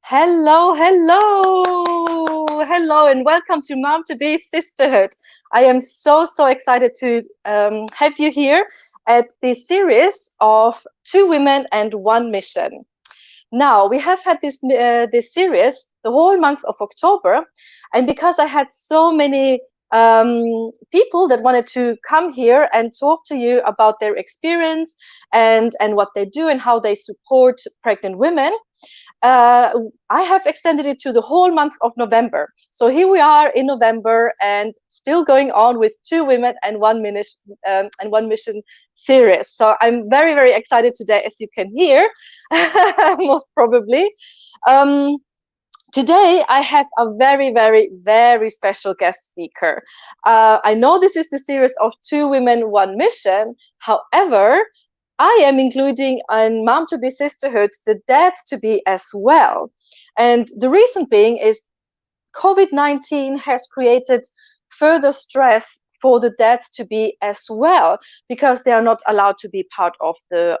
Hello, and welcome to Mom to Be Sisterhood. I am so excited to have you here at this series of Two Women and One Mission. Now, we have had this series the whole month of October, and because I had so many people that wanted to come here and talk to you about their experience and what they do and how they support pregnant women, I have extended it to the whole month of November. So here we are in November and still going on with Two Women and One Mission series. So I'm very excited today, as you can hear, most probably. Today I have a very special guest speaker. I know this is the series of Two Women, One Mission. However, I am including in Mom to Be Sisterhood the dad to be as well. And the reason being is COVID-19 has created further stress for the dads to be as well, because they are not allowed to be part of the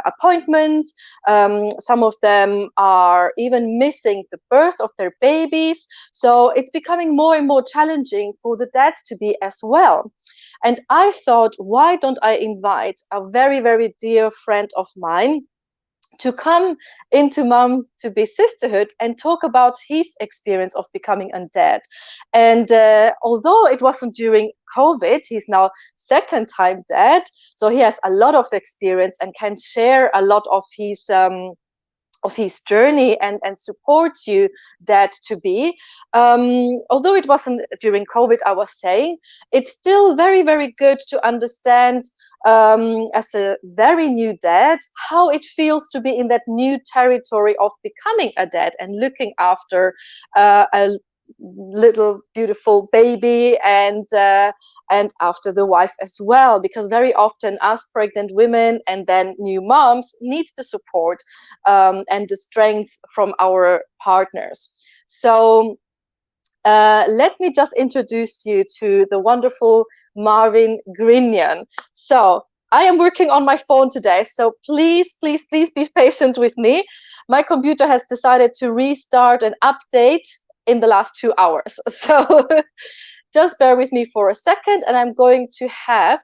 appointments. Some of them are even missing the birth of their babies. So it's becoming more and more challenging for the dads to be as well. And I thought, why don't I invite a very dear friend of mine to come into Mom to Be Sisterhood and talk about his experience of becoming a dad. And although it wasn't during COVID, he's now second time dad, so he has a lot of experience and can share a lot of his journey and support you dad to be. Although it wasn't during COVID, I was saying, it's still very good to understand as a very new dad how it feels to be in that new territory of becoming a dad and looking after a little beautiful baby and after the wife as well, because very often us pregnant women and then new moms need the support and the strength from our partners. So let me just introduce you to the wonderful Marvin Grinion. So I am working on my phone today, so please be patient with me. My computer has decided to restart and update in the last 2 hours. So just bear with me for a second, and I'm going to have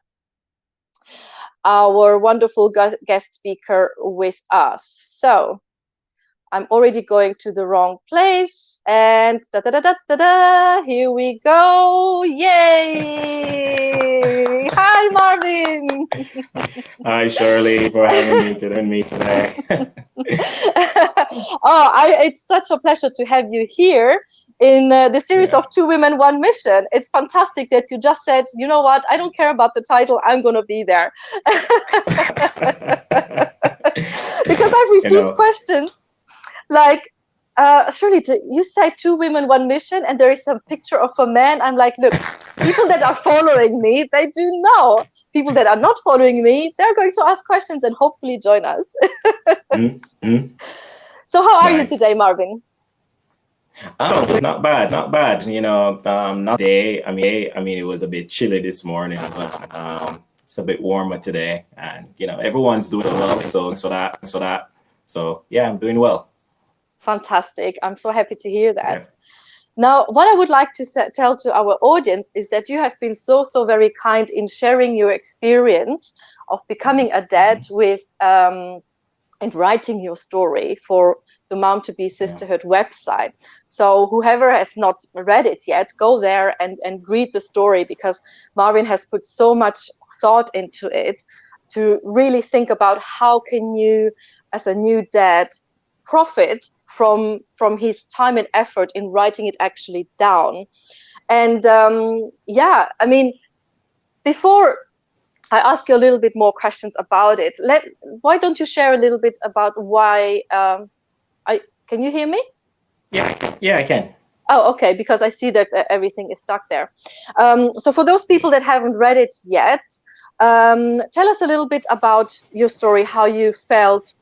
our wonderful guest speaker with us. So I'm already going to the wrong place, and here we go. Yay! Hi, Marvin. Hi, Shirley, for having me today. It's such a pleasure to have you here in the series of Two Women, One Mission. It's fantastic that you just said, you know what, I don't care about the title, I'm going to be there. Because I've received questions like, Shirley, you say Two Women, One Mission, and there is a picture of a man. I'm like, look, people that are following me, they do know. People that are not following me, they're going to ask questions and hopefully join us. So how are you today, Marvin? Oh, not bad. You know, not today. I mean, it was a bit chilly this morning, but it's a bit warmer today, and you know, everyone's doing well. So that. So yeah, I'm doing well. Fantastic. I'm so happy to hear that. Yeah. Now, what I would like to tell to our audience is that you have been so very kind in sharing your experience of becoming a dad with and writing your story for the Mom to Be Sisterhood website. So whoever has not read it yet, go there and read the story, because Marvin has put so much thought into it to really think about how can you, as a new dad, profit from his time and effort in writing it actually down. And yeah, I mean, before I ask you a little bit more questions about it, why don't you share a little bit about why can you hear me? Yeah, I can. Oh, okay, because I see that everything is stuck there. So for those people that haven't read it yet, tell us a little bit about your story, how you felt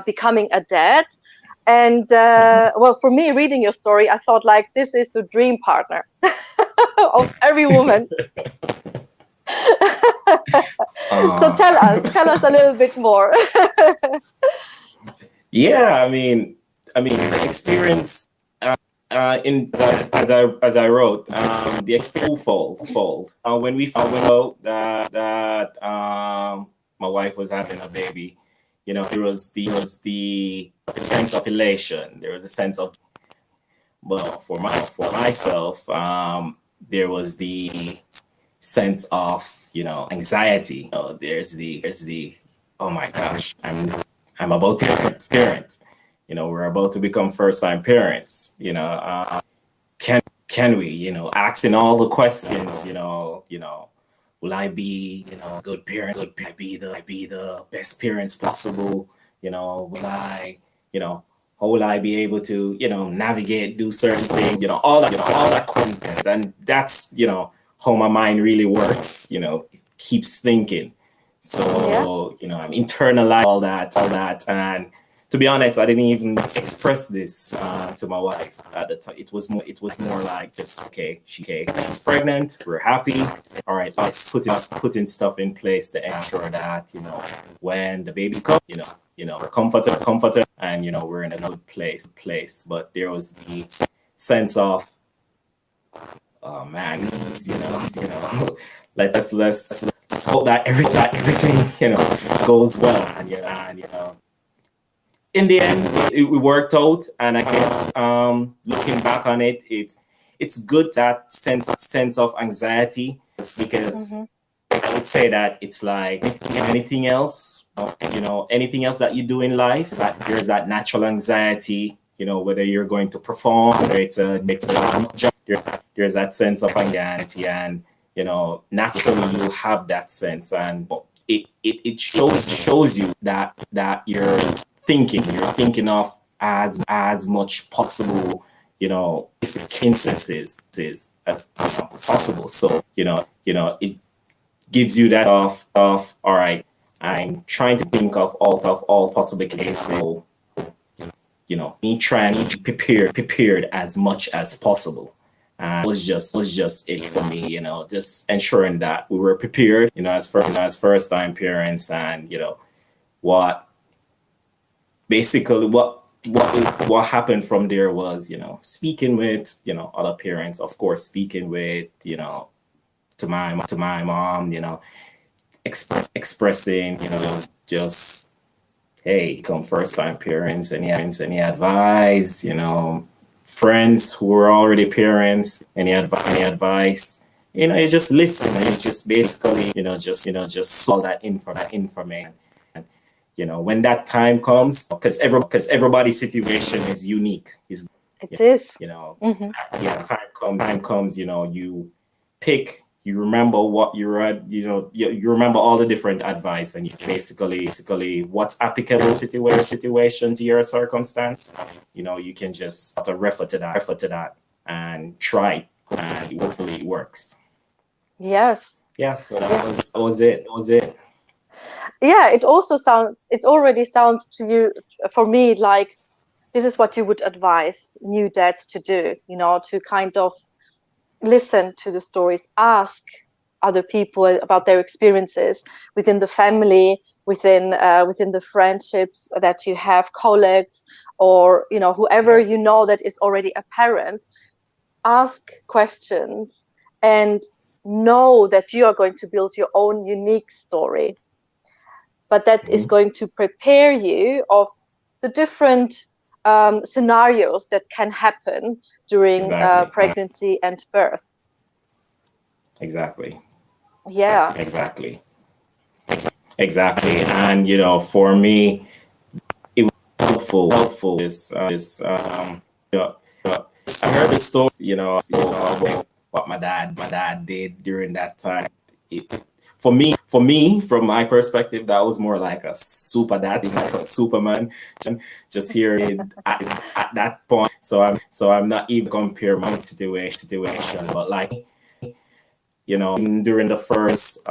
becoming a dad. And well, for me, reading your story, I thought, like, this is the dream partner of every woman. So tell us a little bit more. Yeah, I mean, I mean, the experience in as I wrote, the experience fold. When we found out that my wife was having a baby, there was the sense of elation. There was a sense of, but for myself, there was the sense of anxiety. There's the oh my gosh, I'm about to become parents. We're about to become first time parents. Can we, asking all the questions, will I be, a good parent? Will I be the best parents possible? Will I, how will I be able to, navigate, do certain things, all that questions. And that's, how my mind really works, it keeps thinking. Yeah. So, I'm internalizing all that. And to be honest, I didn't even express this to my wife at the time. It was more like just okay, she's pregnant. We're happy. All right, let's putting stuff in place to ensure that when the baby comes, we're comforted, and we're in a good place. But there was the sense of oh man, let's hope that everything goes well, and in the end, it worked out. And I guess looking back on it, it's good that sense of anxiety because Mm-hmm. I would say that it's like anything else, anything else that you do in life, that there's that natural anxiety, whether you're going to perform, whether it's a job, there's that sense of anxiety, and naturally you'll have that sense, and it shows you that you're thinking of as much possible, instances as possible. So it gives you that of all right, I'm trying to think of all possible cases. So, me trying to be prepared as much as possible. And it was just it for me, just ensuring that we were prepared, as first time parents, and what basically what happened from there was speaking with other parents, of course, speaking with to my mom, expressing, just hey, come first time parents, any advice, friends who were already parents, any advice, you just listen, and it's just basically, just all that information. And when that time comes, because everybody's situation is unique, is It is. you know Mm-hmm. yeah, time comes, you pick, you remember what you read, you remember all the different advice, and you basically what's applicable situation to your circumstance, you can just sort of refer to that and try it, and hopefully it works. Yes. Yeah, so that Yeah. was it. Yeah. It already sounds to you, for me, like this is what you would advise new dads to do, to kind of listen to the stories, ask other people about their experiences within the family, within the friendships that you have, colleagues, or whoever Yeah, that is already a parent. Ask questions and know that you are going to build your own unique story, but that is mhm, going to prepare you of the different scenarios that can happen during exactly, pregnancy and birth. exactly, Yeah. exactly, exactly. And for me, it was helpful. You know, I heard the story, about what my dad did during that time. For me, from my perspective, that was more like a super dad, like a Superman. Just hearing at that point. So I'm not even compare my situation, but like during the first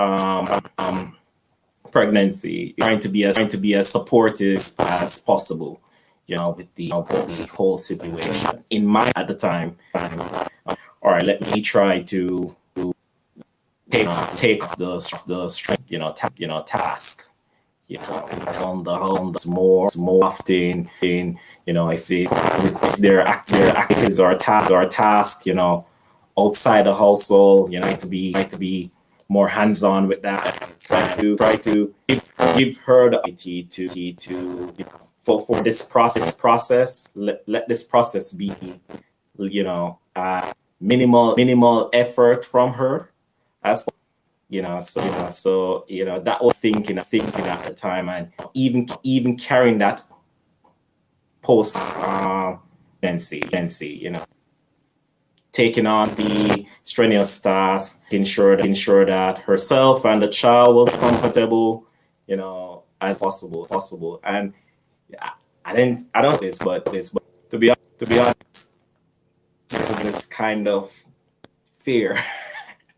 pregnancy, trying to be as supportive as possible, with the whole situation. In my at the time, all right, let me try to take the strength, task, on the homes more often. If their activities or tasks, outside the household, to be more hands-on with that. Try to give her the opportunity to for this process. Let this process be, you know, uh, minimal effort from her as that was thinking at the time, and even carrying that post pregnancy, taking on the strenuous tasks, ensure that herself and the child was comfortable, as possible. And I don't know this, but to be honest, there's this kind of fear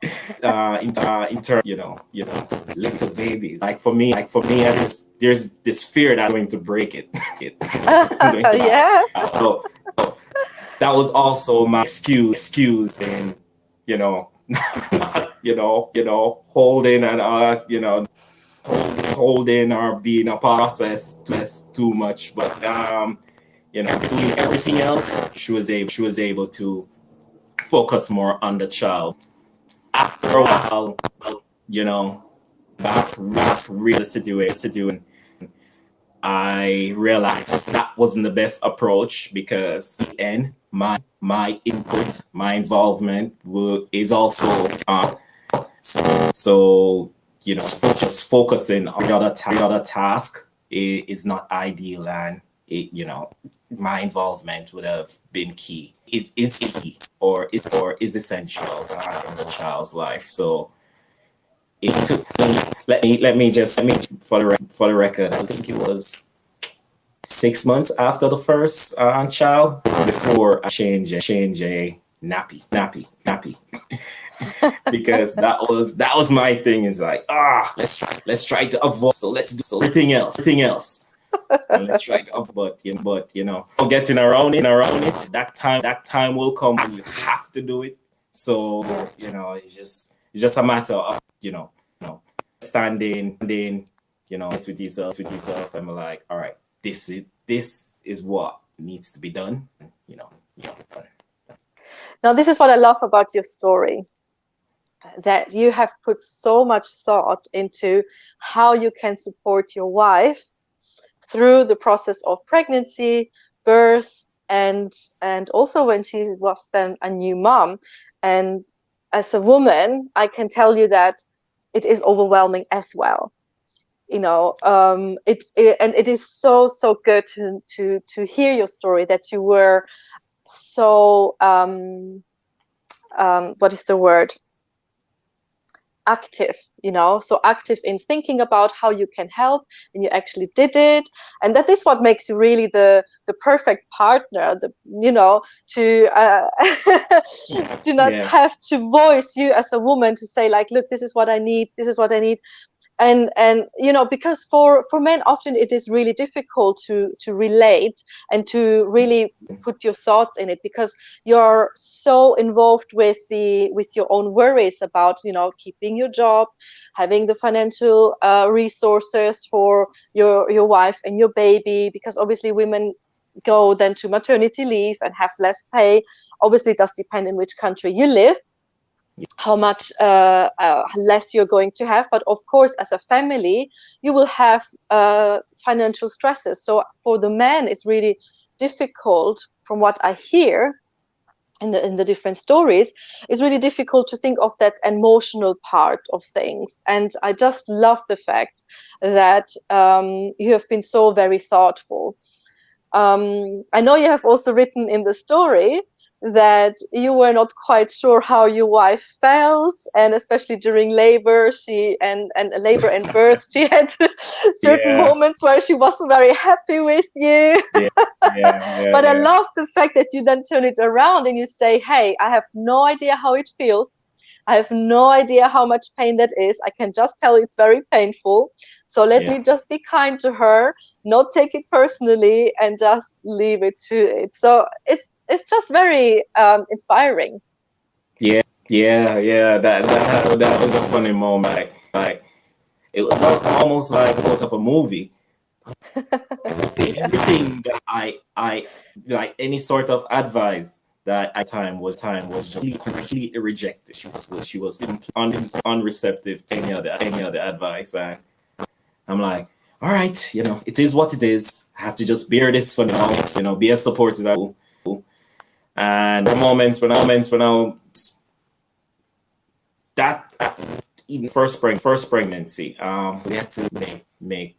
in terms, little babies. There's this fear that I'm going to break it. I'm going to Yeah. so that was also my excuse in, holding and holding or being a process too much. But doing everything else, she was able to focus more on the child. After a while, you know, back real situation, I realized that wasn't the best approach, because in the end, my input, my involvement is also so just focusing on the other task is not ideal, and my involvement would have been key, is key, or is essential in the child's life. So it took me, for the record, I think it was 6 months after the first child before I change a nappy because that was my thing, is like, let's try to avoid, so let's do everything else, and let's try to avoid. But getting around it, that time will come when you have to do it. So it's just a matter of standing, with yourself, and be like, all right, this is what needs to be done. Done. Now, this is what I love about your story, that you have put so much thought into how you can support your wife through the process of pregnancy, birth, and also when she was then a new mom. And as a woman, I can tell you that it is overwhelming as well. And it is so good to hear your story, that you were so what is the word, active, so active in thinking about how you can help, and you actually did it. And that is what makes you really the perfect partner, to to not Yeah. have to voice you as a woman, to say like, look, this is what I need, and because for men often it is really difficult to relate and to really put your thoughts in it, because you're so involved with your own worries about keeping your job, having the financial resources for your wife and your baby, because obviously women go then to maternity leave and have less pay. Obviously it does depend in which country you live, how much less you're going to have. But of course, as a family, you will have financial stresses. So for the man, it's really difficult, from what I hear in the different stories, it's really difficult to think of that emotional part of things. And I just love the fact that you have been so very thoughtful. I know you have also written in the story that you were not quite sure how your wife felt, and especially during labor, labor and birth, she had certain Yeah. moments where she wasn't very happy with you. Yeah. But I Yeah. love the fact that you then turn it around and you say, hey, I have no idea how it feels. I have no idea how much pain that is. I can just tell it's very painful. So let me just be kind to her, not take it personally, and just leave it to it. So it's just very inspiring. Yeah. That was a funny moment. Like, it was almost like out of a movie. Everything that I like, any sort of advice that at time was just completely rejected. She was unreceptive to any other advice, and I'm like, all right, it is what it is. I have to just bear this for now. Be as supportive as I will. And there are moments when that even first pregnancy, we had to make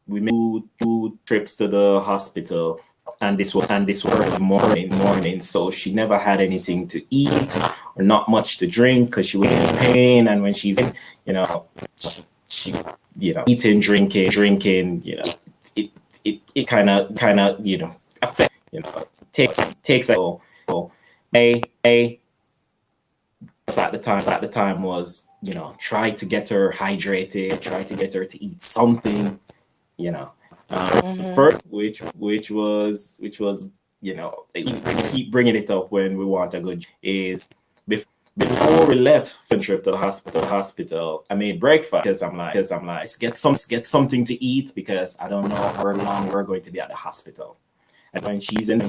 we made two trips to the hospital, and this was in the morning. So she never had anything to eat or not much to drink because she was in pain. And when she's in, she eating, drinking, it kind of affect, takes a a at the time was, try to get her hydrated, try to get her to eat something, Mm-hmm. first, which was, they keep bringing it up when we want a good is before we left the trip to the hospital, I made breakfast because I'm like, let's get something to eat because I don't know how long we're going to be at the hospital. And when she's in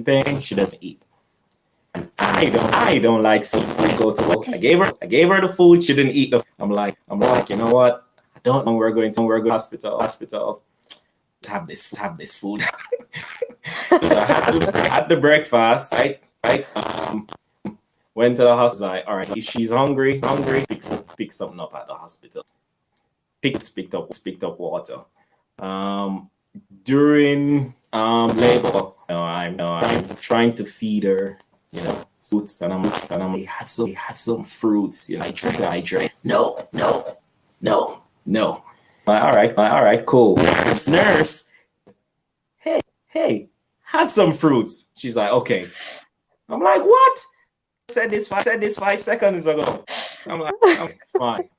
pain, she doesn't eat. I don't like seafood. I gave her the food. She didn't eat the. I'm like, you know what? I don't know. We're going to hospital. Have this food. So I had the breakfast. Right. Went to the hospital. Like, all right, if she's hungry, pick something up at the hospital. Picked up water. During labor, I'm trying to feed her, fruits, and I had some fruits, hydrate. No. All right, cool. Nurse, hey, have some fruits. She's like, okay. I'm like, what? I said this 5 seconds ago. So I'm like, fine.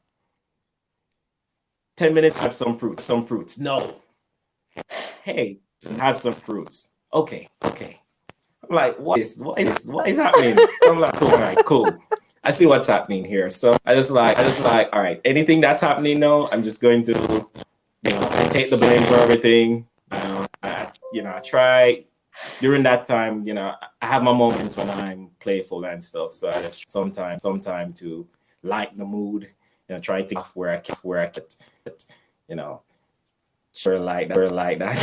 10 minutes, have some fruits. No. Hey, have some fruits. Okay. I'm like, what is happening? So I'm like, cool, all right, cool. I see what's happening here. So I just like, all right, anything that's happening now, I'm just going to, take the blame for everything. I try during that time, I have my moments when I'm playful and stuff. So I just sometime to lighten the mood, try to off where I can, you know, sure like that.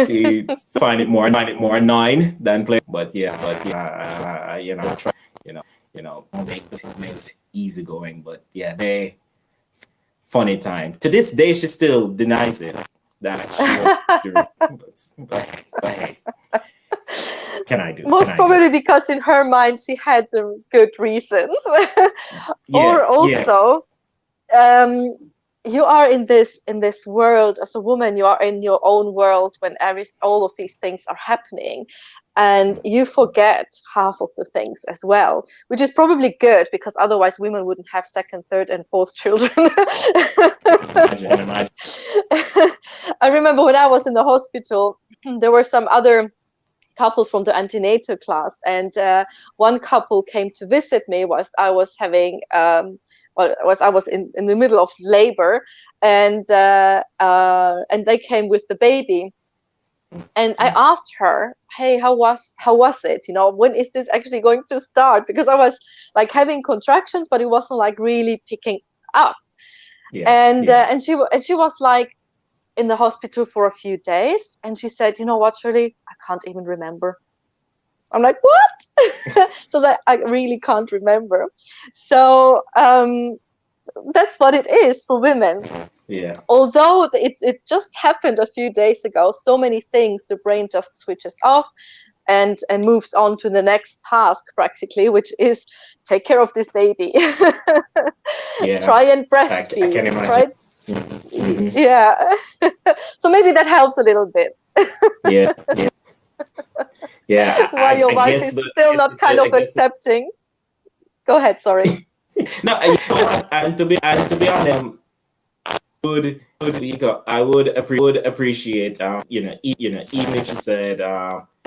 She find it more annoying than play. But I try, make it easygoing. But yeah, they funny time. To this day, she still denies it that she was doing. But hey, can I do? Most probably because in her mind she had the good reasons. Or Yeah. also, you are in this world as a woman. You are in your own world when all of these things are happening, and you forget half of the things as well, which is probably good because otherwise women wouldn't have second, third, and fourth children. Imagine. I remember when I was in the hospital, there were some other couples from the antenatal class, and one couple came to visit me whilst I was having was I was in the middle of labor, and they came with the baby, and I asked her, hey, how was it, when is this actually going to start, because I was like having contractions but it wasn't like really picking up. And she was like in the hospital for a few days, and she said, you know what, Shirley, I can't even remember. I'm like, what? So that I really can't remember. So that's what it is for women. Yeah. Although it just happened a few days ago, so many things, the brain just switches off and moves on to the next task practically, which is take care of this baby. Yeah. Try and breastfeed. I can imagine. Yeah. So maybe that helps a little bit. Yeah. While your wife is still not kind of accepting. Go ahead, sorry. No, and to be honest, I would appreciate, even if she said,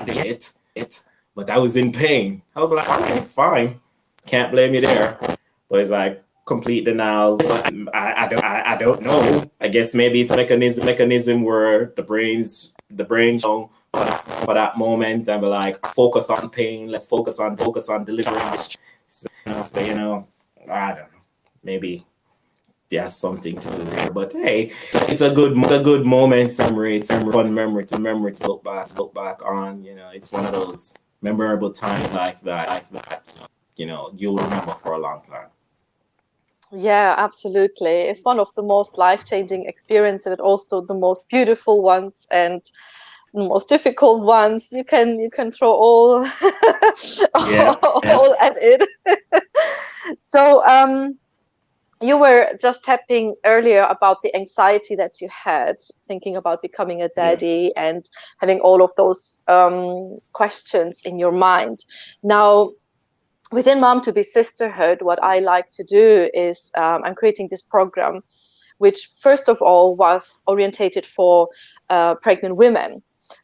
it, but I was in pain. I was like, okay, fine, can't blame you there. But it's like, complete denial. I don't know. I guess maybe it's a mechanism where the brain for that moment and be like, focus on pain. Let's focus on delivering this. So, I don't know. Maybe there's something to do there. But hey, it's a good moment. Memory. It's a fun memory to look back on. It's one of those memorable times like that. You'll remember for a long time. Yeah, absolutely. It's one of the most life-changing experiences, but also the most beautiful ones and the most difficult ones. You can throw all Yeah. all at it. So you were just tapping earlier about the anxiety that you had thinking about becoming a Yes. daddy and having all of those questions in your mind. Now, within Mom to Be Sisterhood, what I like to do is I'm creating this program, which first of all was orientated for pregnant women.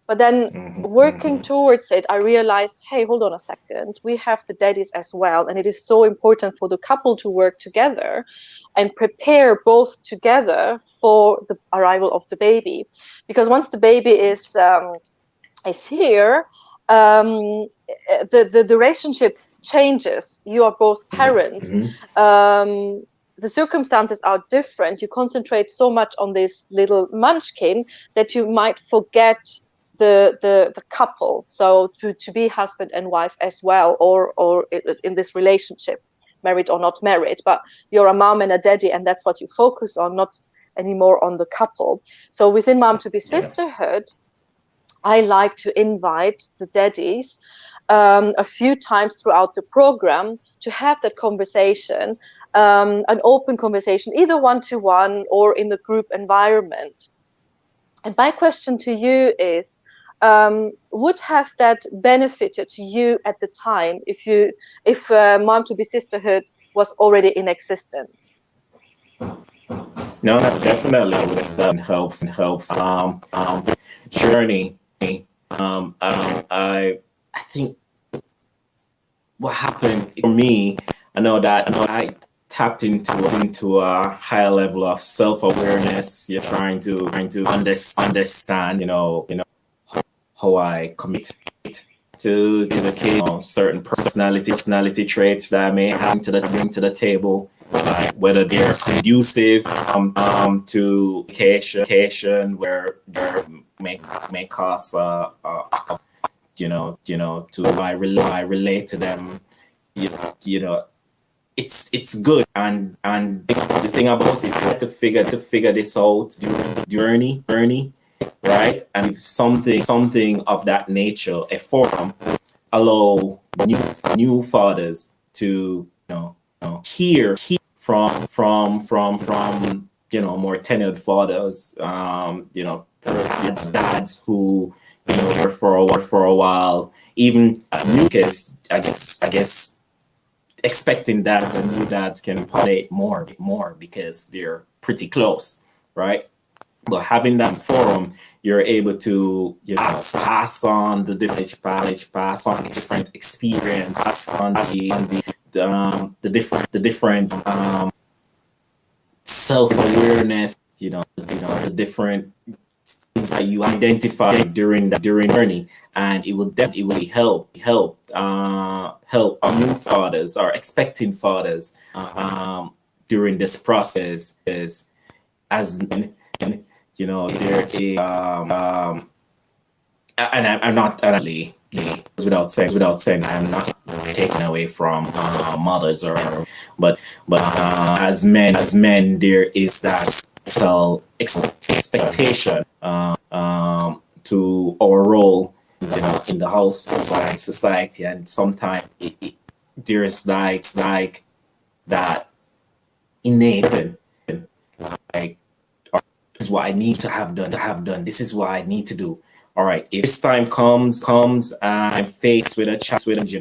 But then working towards it, I realized, hey, hold on a second. We have the daddies as well. And it is so important for the couple to work together and prepare both together for the arrival of the baby. Because once the baby is here, the relationship changes. You are both parents. The circumstances are different. You concentrate so much on this little munchkin that you might forget the couple. So to be husband and wife as well, or in this relationship, married or not married, but you're a mom and a daddy, and that's what you focus on, not anymore on the couple. So within Mom to Be Sisterhood, I like to invite the daddies a few times throughout the program to have that conversation, an open conversation, either one-to-one or in the group environment. And my question to you is, would have that benefited you at the time if Mom to Be Sisterhood was already in existence? No, definitely would help. Journey. I think what happened for me, I know I tapped into a higher level of self-awareness. You're trying to understand, how I commit to the kid, certain personality traits that I may have to the table, like whether they're conducive to education, where they may cause to I relate to them, you know it's good, and the thing about it, you have to figure this out during the journey, right? And if something of that nature, a forum, allow new fathers to hear from more tenured fathers, dads who were for a while, even new kids. I guess expecting dads and new dads can relate more because they're pretty close, right? But having that forum, you're able to pass on the different pass on different experience, pass on the different self awareness, the different things that you identify during the journey, and it will definitely help new fathers or expecting fathers during this process, is as there is and I'm not without saying I'm not taken away from mothers, but as men there is that expectation to our role, in the house, society, and sometimes there's like that innate, like, this is what I need to have done. This is what I need to do. All right. If this time comes and I'm faced with a challenge,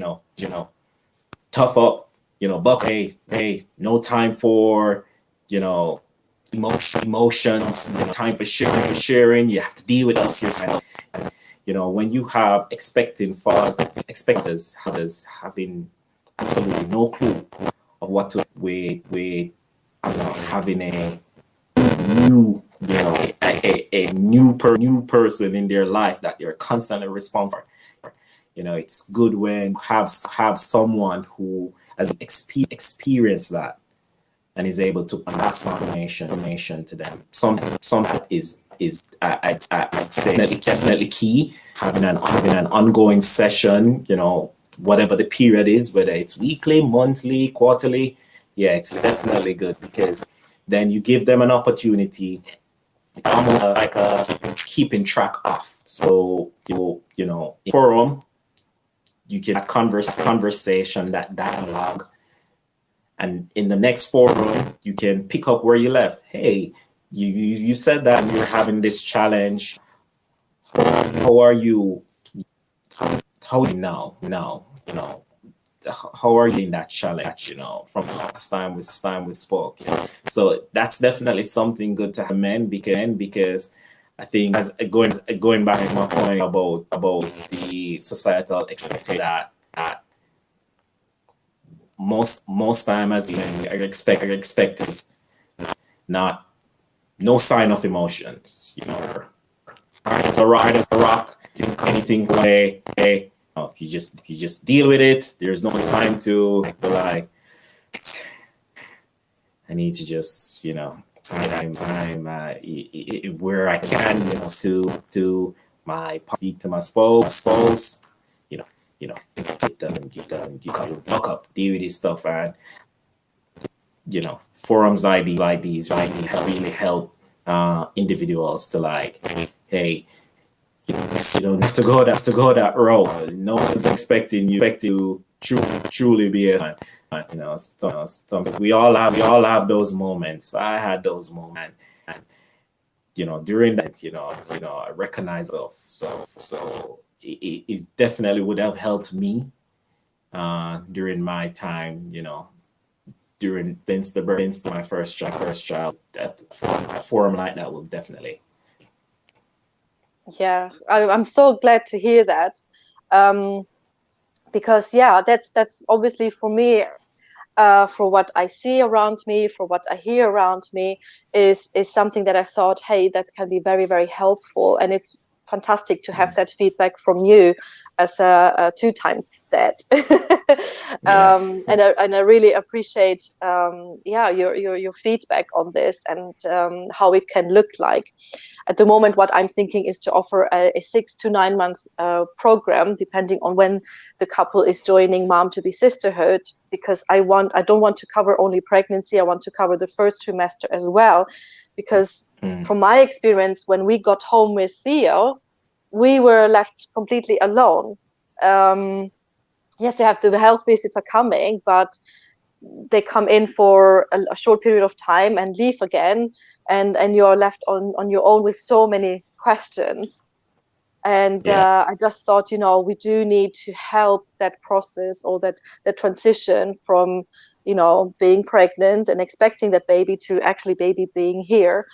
tough up, buck. Hey, no time for, emotions. Time for sharing. You have to deal with us yourself. When you have expecters having absolutely no clue what to with having a new, a new person in their life that they're constantly responsible for. It's good when you have someone who has experienced that and is able to pass on information to them. Something is I'd say definitely key. Having an ongoing session, whatever the period is, whether it's weekly, monthly, quarterly, yeah, it's definitely good because then you give them an opportunity, almost like a keeping track of. So in forum, you can have conversation, that dialogue, and in the next forum, you can pick up where you left. Hey, you said that you're having this challenge. How are you? How are you now? How are you in that challenge? From the last time we spoke. So that's definitely something good to have men because I think as going back to my point about the societal expectation that most time as men are expected not no sign of emotions. Hard as a rock, think anything way. Hey, you just deal with it. There's no time to be like, I need to just time where I can to my speak to my spouse, you know get them look up, deal with this stuff, and forums like these really help individuals to like, hey, you don't have to go that road. No one's expecting you truly be a fan. We all have those moments. I had those moments, and during that, I recognize of. So it definitely would have helped me during my time. During since my first child, that a forum like that will definitely. Yeah, I'm so glad to hear that. Um, because yeah, that's obviously for me, for what I see around me, for what I hear around me, is something that I thought, hey, that can be very, very helpful, and it's fantastic to have that feedback from you as a two times dad. Yeah. And I really appreciate yeah, your feedback on this, and how it can look like. At the moment, what I'm thinking is to offer a 6 to 9 month program, depending on when the couple is joining Mom to be Sisterhood, because I don't want to cover only pregnancy. I want to cover the first trimester as well, because from my experience, when we got home with Theo, we were left completely alone. Yes, you have the health visitor coming, but they come in for a short period of time and leave again, and you're left on your own with so many questions. And Yeah. I just thought, we do need to help that process, or that transition from being pregnant and expecting that baby to actually baby being here,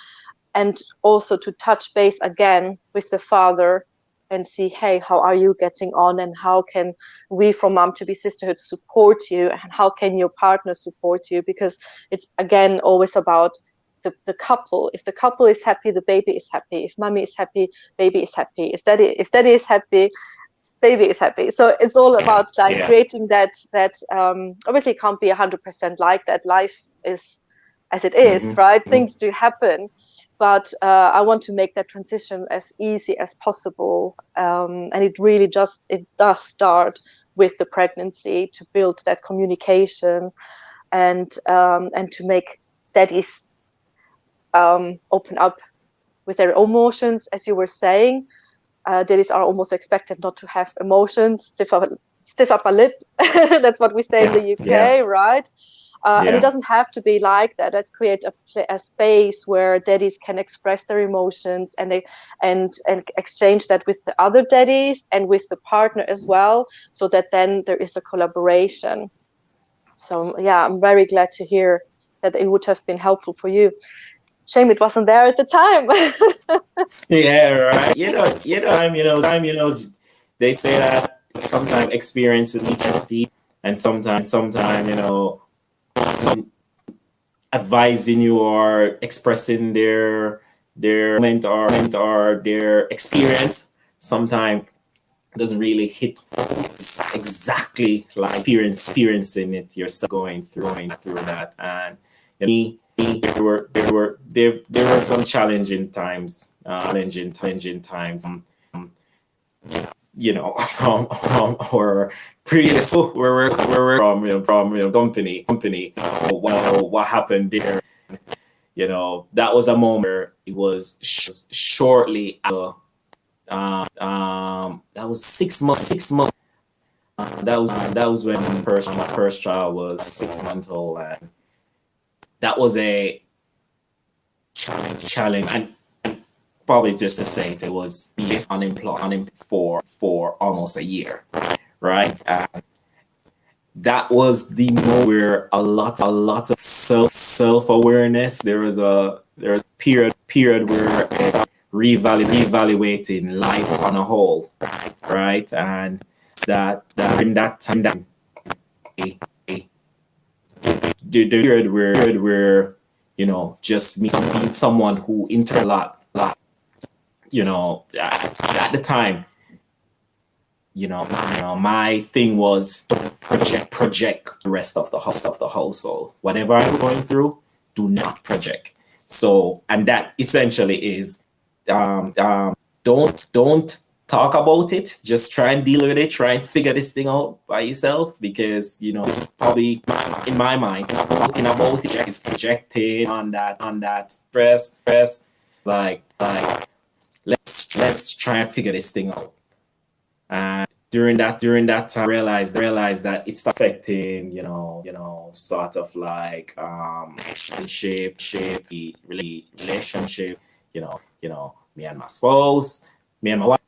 and also to touch base again with the father and see, hey, how are you getting on, and how can we from Mom to be Sisterhood support you, and how can your partner support you, because it's again always about the couple. If the couple is happy, the baby is happy. If mommy is happy, baby is happy. If daddy is happy, baby is happy. So it's all about like Yeah. creating that obviously it can't be 100% like that. Life is as it is, right? Things do happen, but I want to make that transition as easy as possible. And it does start with the pregnancy, to build that communication, and to make daddies open up with their emotions, as you were saying. Daddies are almost expected not to have emotions, stiff upper lip. That's what we say in the Yeah. UK, right? And it Yeah. doesn't have to be like that. Let's create a space where daddies can express their emotions, and exchange that with the other daddies and with the partner as well, so that then there is a collaboration. So yeah, I'm very glad to hear that it would have been helpful for you. Shame it wasn't there at the time. Yeah, right. They say that sometimes experiences teach us deep, and sometimes, someone advising you or expressing their comment or their experience, sometimes doesn't really hit exactly like experiencing it yourself, going through that. And there were some challenging times, challenging times. From our previous where we're from company. Well, what happened there? That was a moment where it was shortly after. That was 6 months. 6 months. That was when my first child was 6 months old, and that was a challenge. And probably just to say it was being unemployed for almost a year, right? That was the moment where a lot of self awareness. There was a period where reevaluating life on a whole, right? And in that time, a, a, the period where just me being someone who inter a lot. At the time, my thing was don't project the rest of the household. Whatever I'm going through, do not project. So, and that essentially is, don't talk about it. Just try and deal with it. Try and figure this thing out by yourself, because probably in my mind, talking about it is projected on that stress. Like let's try and figure this thing out. And during that time, realized that it's affecting, sort of like relationship, the relationship, me and my spouse, me and my wife,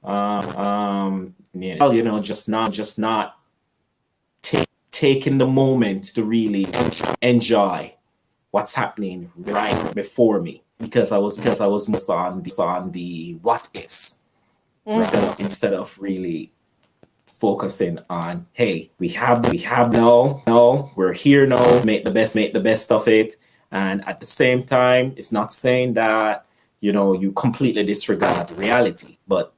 just not taking the moment to really enjoy what's happening right before me, because I was most on the what ifs, instead of really focusing on, hey, we have no, we're here now, let's make the best of it. And at the same time, it's not saying that you completely disregard reality, but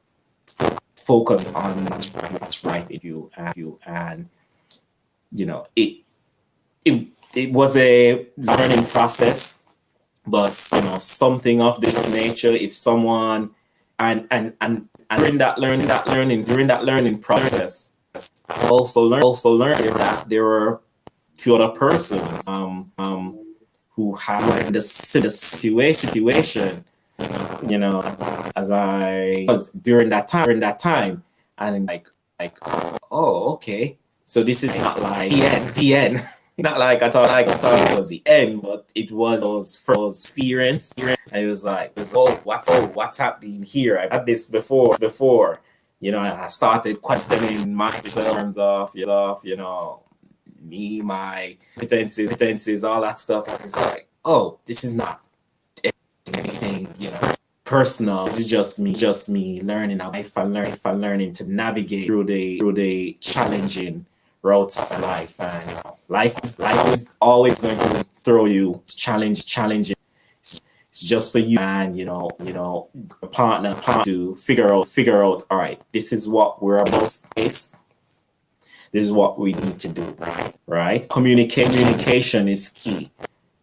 focus on what's right with you. And it it was a learning process, but something of this nature, if someone, and during that learning process, I also learned that there were two other persons who had the similar situation, as I was during that time. And like, oh, okay, so this is not like the end. Not like I thought it was the end, but it was those first experience. And it was like, oh, what's happening here? I've had this before. And I started questioning myself in terms of, me, my competencies, all that stuff. And it's like, oh, this is not anything, personal. This is just me learning how life, and learning to navigate through the challenging routes of life. And life is always going to throw you challenges. It's just for you and a partner to figure out. All right, this is what we're about to face. This is what we need to do. Right? Communication is key.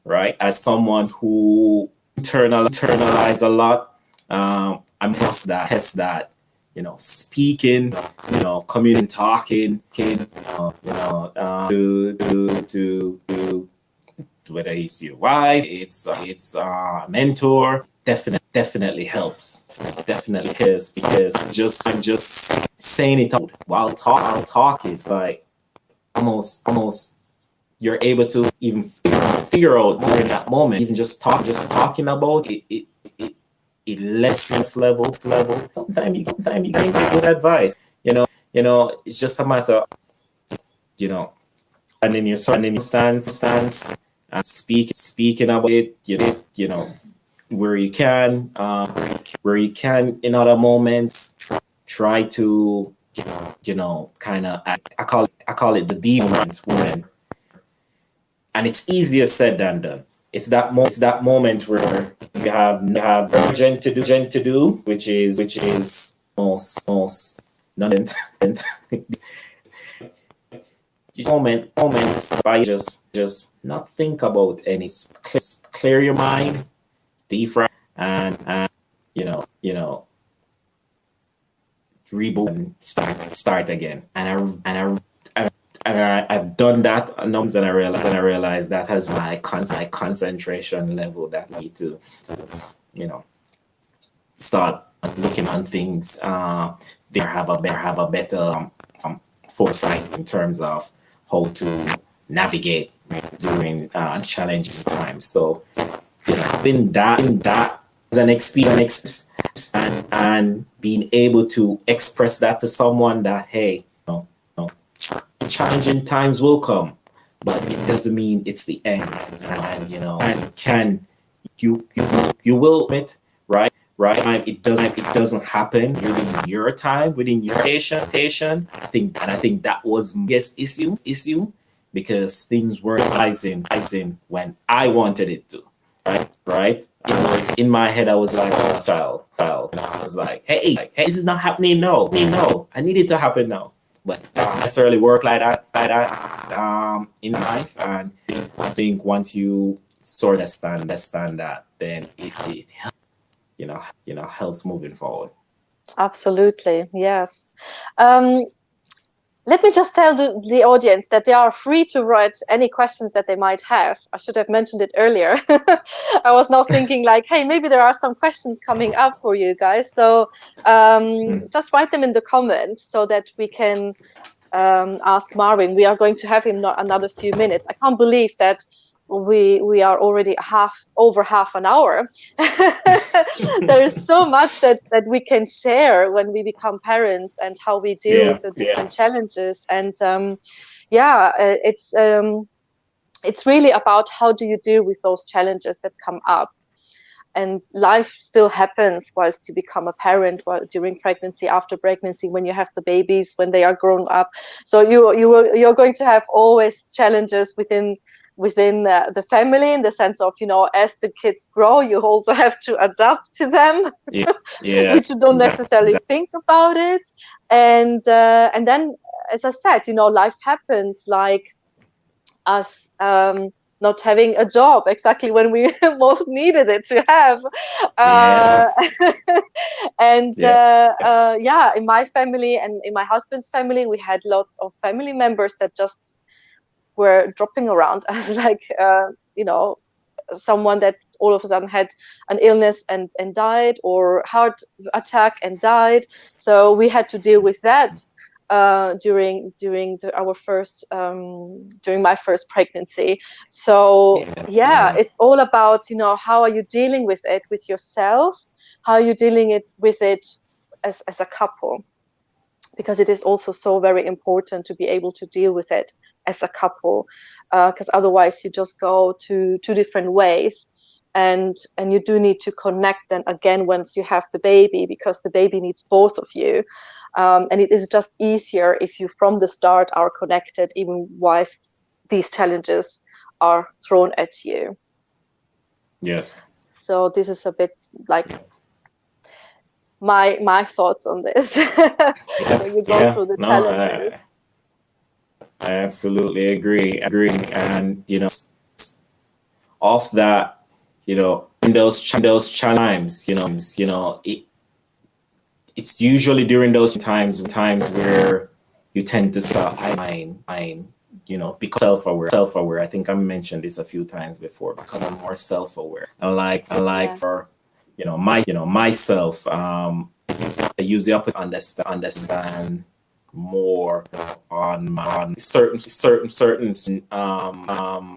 Right? As someone who internalize a lot, I'm test that. Speaking, communicating, talking, to whether it's your wife, it's a mentor, definitely helps. Definitely, because just saying it out while talking, it's like almost you're able to even figure out during that moment, even just talking about it. It lets stress level. Sometimes you can get good advice. It's just a matter of, and in your stance, speaking about it, where you can, in other moments, try to, kind of, I call it the deviant woman. and it's easier said than done. It's that moment where you have urgent to do, which is most nothing. Moment by just not think about any, clear your mind, defrag, and reboot and start again. I've done that numbers, and I realized that has my concentration level that I need to you know start looking on things. They have a better foresight in terms of how to navigate during challenging times. So having that as an experience, and being able to express that to someone, that hey, challenging times will come, but it doesn't mean it's the end. And can you will admit, right? It doesn't happen within your time, within your patient. I think that was my biggest issue, because things weren't rising when I wanted it to. Right. It was in my head. I was like, oh, child. And I was like, hey, this is not happening. No, I need it to happen now. But it doesn't necessarily work like that in life. And I think once you sort of understand that, then it helps moving forward. Absolutely, yes. Um, Let me just tell the audience that they are free to write any questions that they might have. I should have mentioned it earlier. I was now thinking like, hey, maybe there are some questions coming up for you guys. So just write them in the comments so that we can ask Marvin. We are going to have him another few minutes. I can't believe that we are already over half an hour. There is so much that we can share when we become parents, and how we deal with the different challenges. And it's really about how do you deal with those challenges that come up. And life still happens whilst you become a parent, during pregnancy, after pregnancy, when you have the babies, when they are grown up. So you're going to have always challenges within the family, in the sense of, as the kids grow, you also have to adapt to them, which you don't necessarily think about it. And then, as I said, life happens, like us not having a job exactly when we most needed it to have. And in my family and in my husband's family, we had lots of family members that just were dropping around as like someone that all of a sudden had an illness and died, or heart attack and died. So we had to deal with that during my first pregnancy. So it's all about how are you dealing with it with yourself, how are you dealing with it as a couple, because it is also so very important to be able to deal with it as a couple, because otherwise you just go two different ways, and you do need to connect then again once you have the baby, because the baby needs both of you, and it is just easier if you from the start are connected, even whilst these challenges are thrown at you. Yes. So this is a bit like my thoughts on this. When you go through the challenges. I absolutely agree. And off that, in those times, it's usually during those times where you tend to start because self-aware. I think I mentioned this a few times before, becoming more self-aware. And for myself, I use the opposite, understand more on certain what do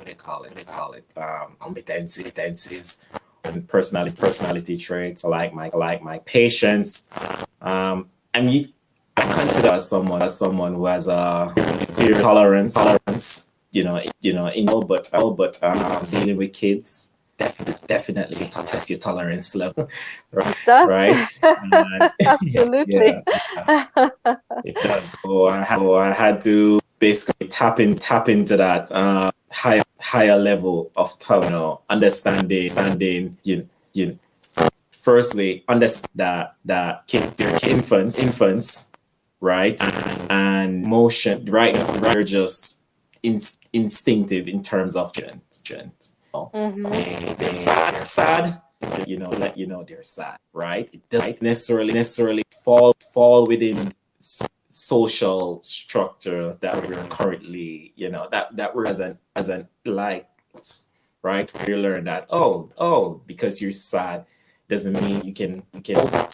they call it competencies and personality traits, like my patience. And I consider as someone who has a fear tolerance, but dealing with kids definitely test your tolerance level. Right? Absolutely. It does. So I had to basically tap into that higher level of understanding, firstly, understand that kids, they're infants, right? And motion, right? They're just instinctive in terms of gentle. Mm-hmm. They're sad, let you know they're sad, right? It doesn't necessarily fall within social structure that we're currently, that we're as an like, right? We learn that, because you're sad doesn't mean you can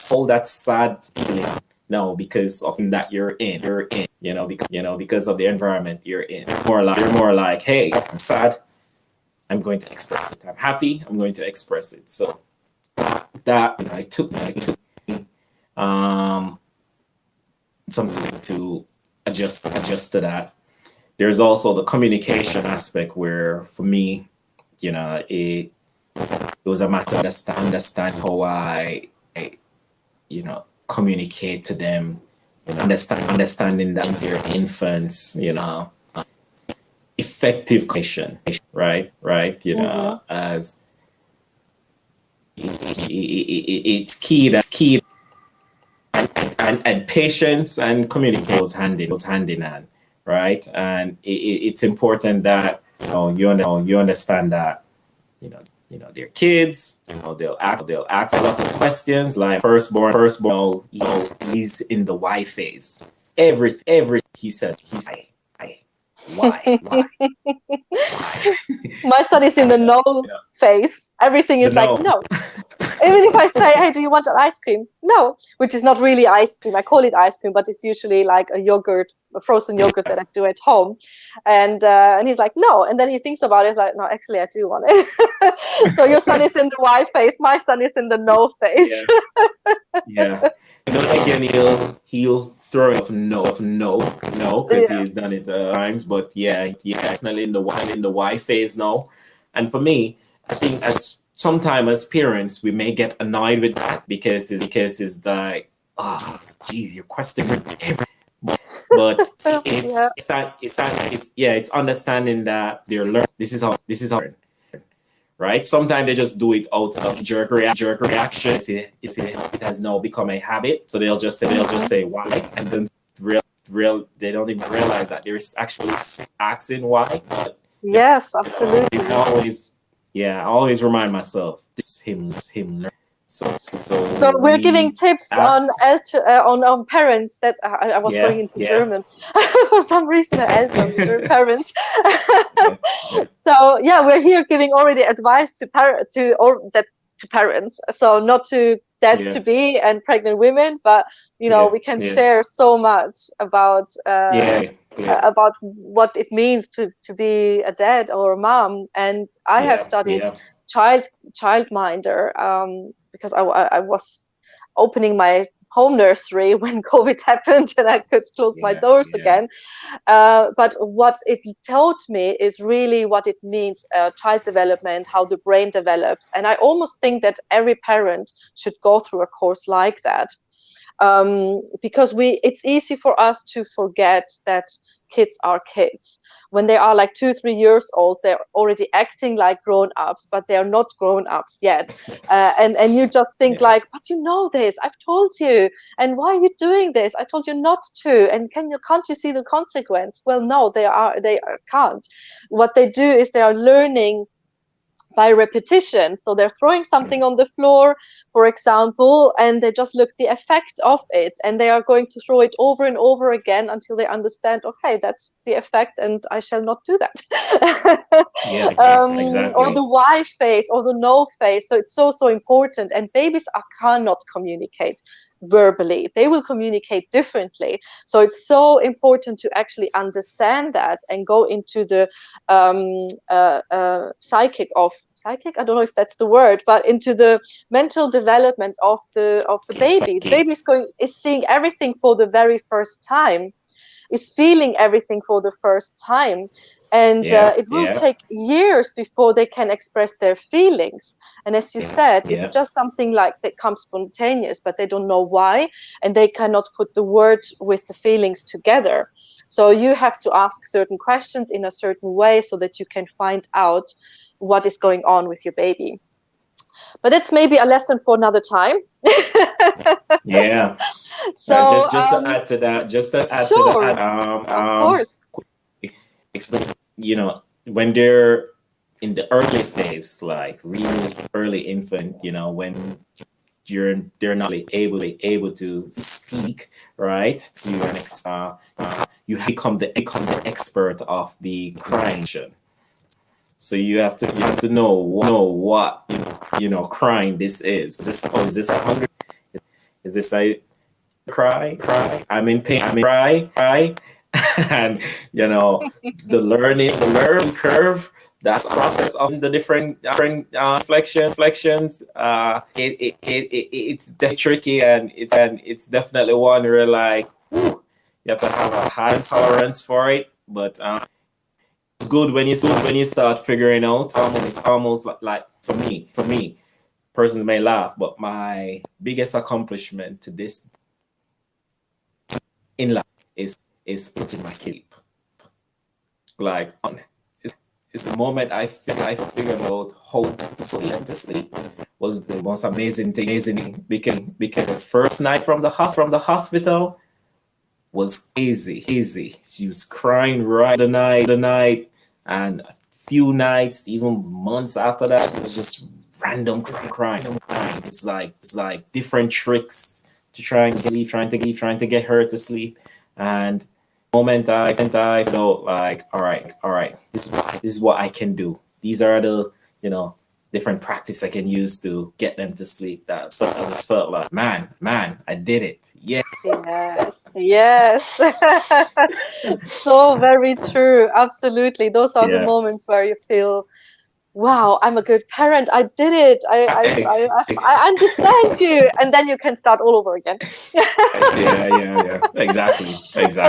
hold that sad feeling. No, because of that you're in, because of the environment you're in. You're more like, hey, I'm sad, I'm going to express it. I'm happy, I'm going to express it. So that, I took um something to adjust to that. There's also the communication aspect where, for me, it was a matter of understand how I communicate to them, understanding that they're infants, effective communication, right, Mm-hmm. as it's key, and patience and communication goes hand in hand, right? And it's important that you understand that, they're kids. They'll ask a lot of questions, like firstborn. He's in the why phase. Every he said, why, My son is in the no phase. Everything the is like no. no. Even if I say, hey, do you want an ice cream? No, which is not really ice cream. I call it ice cream, but it's usually like a yogurt, a frozen yogurt that I do at home. And he's like, no. And then he thinks about it. He's like, no, actually, I do want it. So your son is in the why phase. My son is in the no phase. Yeah, yeah. Again, he'll throw off no, because Yeah. he's done it times. But yeah, definitely in the why phase no. And for me, I think, as sometimes as parents, we may get annoyed with that, because it's like, oh, geez, you're questioning everything. But Yeah. it's understanding that they're learning. This is how, right? Sometimes they just do it out of jerk reaction. It has now become a habit, so Mm-hmm. they'll just say why, and then real they don't even realize that they're actually asking why. But Yes, it's absolutely. always, I always remind myself, this is him learning. So So we're giving we tips on ask. on parents that I was going Yeah, into yeah, German for some reason. Eltern, parents. yeah, yeah, So yeah, we're here giving already advice to parents. So not to dads yeah, to be and pregnant women, but yeah, we can yeah, share so much yeah, yeah, about what it means to be a dad or a mom. And I have yeah, studied yeah, child childminder because I was opening my home nursery when COVID happened and I could close my yeah, doors yeah, again. But what it taught me is really what it means, child development, how the brain develops. And I almost think that every parent should go through a course like that, because it's easy for us to forget that kids are kids. When they are like 2 3 years old, they're already acting like grown-ups, but they are not grown-ups yet. And you just think yeah, like, but you know this, I've told you, and why are you doing this? I told you not to. And can't you see the consequence? Well, no, can't. What they do is they are learning by repetition. So they're throwing something on the floor, for example, and they just look the effect of it, and they are going to throw it over and over again until they understand, okay, that's the effect, and I shall not do that. yeah, Or exactly. the why face or the no face. So it's so important. And babies cannot communicate verbally, they will communicate differently. So it's so important to actually understand that and go into the psychic, I don't know if that's the word, but into the mental development of the baby. The Psyche. baby is seeing everything for the very first time, is feeling everything for the first time. And Yeah, it will yeah, take years before they can express their feelings. And as you said, it's yeah, just something like that comes spontaneous, but they don't know why, and they cannot put the words with the feelings together. So you have to ask certain questions in a certain way so that you can find out what is going on with your baby. But it's maybe a lesson for another time. Yeah. So, Just to add to that, sure, of course. explain, when they're in the early phase, like really early infant, when they're not really able to speak, right? To an you become the expert of the cryingine. So you have to know what crying this is. Is this a hungry? Is this a cry? I'm in pain. Cry. And the learning curve. That's a process of the different flexions. It's tricky, and it's definitely one where, like, whew, you have to have a high tolerance for it. But it's good when you start figuring out. It's almost like for me, persons may laugh, but my biggest accomplishment to this in life is putting my kid. Like, it's the moment I figured out how to sleep was the most amazing thing, because first night from the hospital was easy. She was crying right the night, and a few nights, even months after that, it was just random crying. It's like different tricks to try and sleep, trying to get her to sleep. And moment I felt like, all right, this is what I can do. These are the different practice I can use to get them to sleep. I just felt like, man, I did it. Yeah, Yes, yes. So very true. Absolutely. Those are the yeah. moments where you feel, wow, I'm a good parent. I did it. I understand you. And then you can start all over again. Yeah. And Exactly.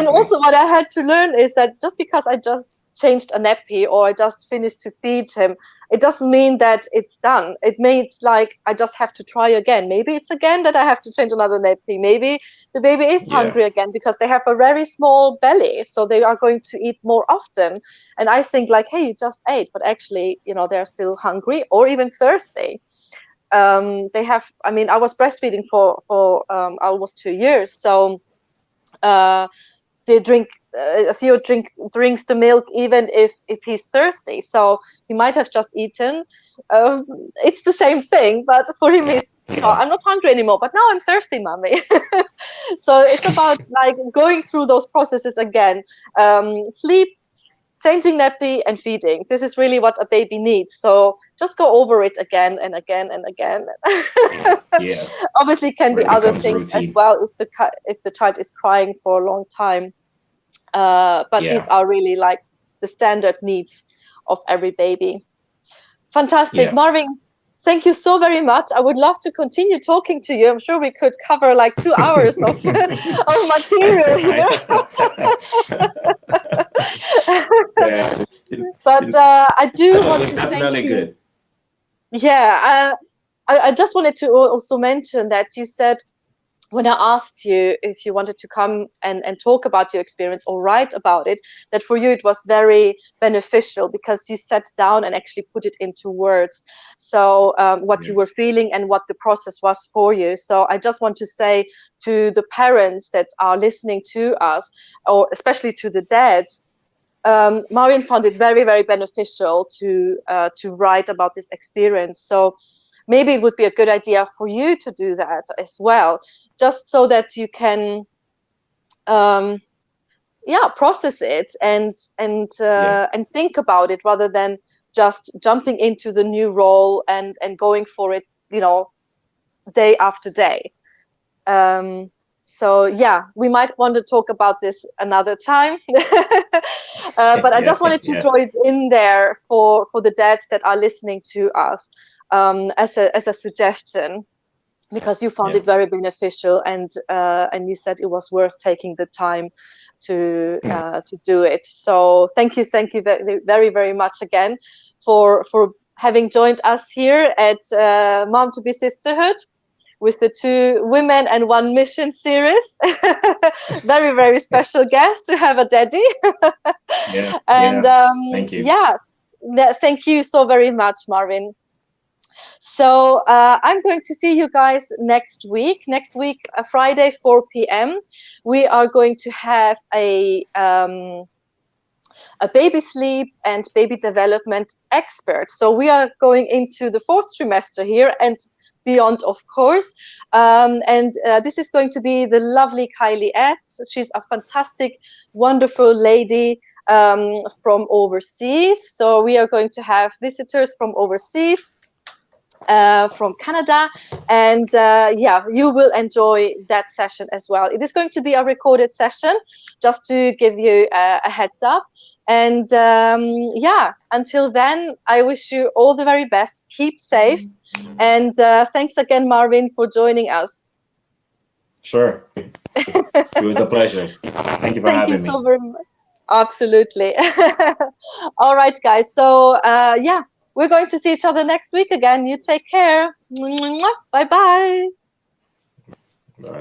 also, what I had to learn is that just because I just changed a nappy or I just finished to feed him, it doesn't mean that it's done. It means like I just have to try again. Maybe it's again that I have to change another nappy. Maybe the baby is Yeah, hungry again because they have a very small belly, so they are going to eat more often. And I think like, hey, you just ate, but actually, they're still hungry or even thirsty. They have. I mean, I was breastfeeding for almost 2 years, so. Uh, they drink Theo drinks the milk even if he's thirsty, so he might have just eaten. It's the same thing, but for him is, yeah, I'm not hungry anymore, but now I'm thirsty, mommy. So it's about like going through those processes again. Sleep, changing nappy, and feeding. This is really what a baby needs, so just go over it again and again and again. yeah. Obviously can Where be it other becomes things as routine. well if the child is crying for a long time. But these Yeah, are really like the standard needs of every baby. Fantastic. yeah. Marvin, thank you so very much. I would love to continue talking to you. I'm sure we could cover like 2 hours of, of material here. Yeah, But I do it want was to thank definitely you. good. Yeah, I just wanted to also mention that you said when I asked you if you wanted to come and talk about your experience or write about it, that for you it was very beneficial because you sat down and actually put it into words. So what you Yeah, were feeling and what the process was for you. So I just want to say to the parents that are listening to us, or especially to the dads, Marion found it very, very beneficial to write about this experience. So maybe it would be a good idea for you to do that as well, just so that you can, um, yeah, process it yeah, and think about it rather than just jumping into the new role and going for it, day after day. Um, so yeah, we might want to talk about this another time. But I just wanted to yeah, throw it in there for the dads that are listening to us, as a suggestion, because you found yeah, it very beneficial and you said it was worth taking the time to do it. So thank you very, very, very much again for having joined us here at Mom to Be Sisterhood. with the Two Women and One Mission series. Very, very special guest to have a daddy. Yeah, And yeah. Thank you. yes, thank you so very much, Marvin. So I'm going to see you guys next week. Next week, Friday, 4 p.m. We are going to have a baby sleep and baby development expert. So we are going into the fourth trimester here and beyond, of course. And this is going to be the lovely Kylie Etz. She's a fantastic, wonderful lady from overseas. So we are going to have visitors from overseas. From Canada, and yeah, you will enjoy that session as well. It is going to be a recorded session, just to give you a heads up. And yeah, until then, I wish you all the very best. Keep safe, and thanks again, Marvin, for joining us. Sure. It was a pleasure. Thank you for Thank you having me. so very much. Absolutely. All right, guys. So yeah, we're going to see each other next week again. You take care. Bye bye. Bye.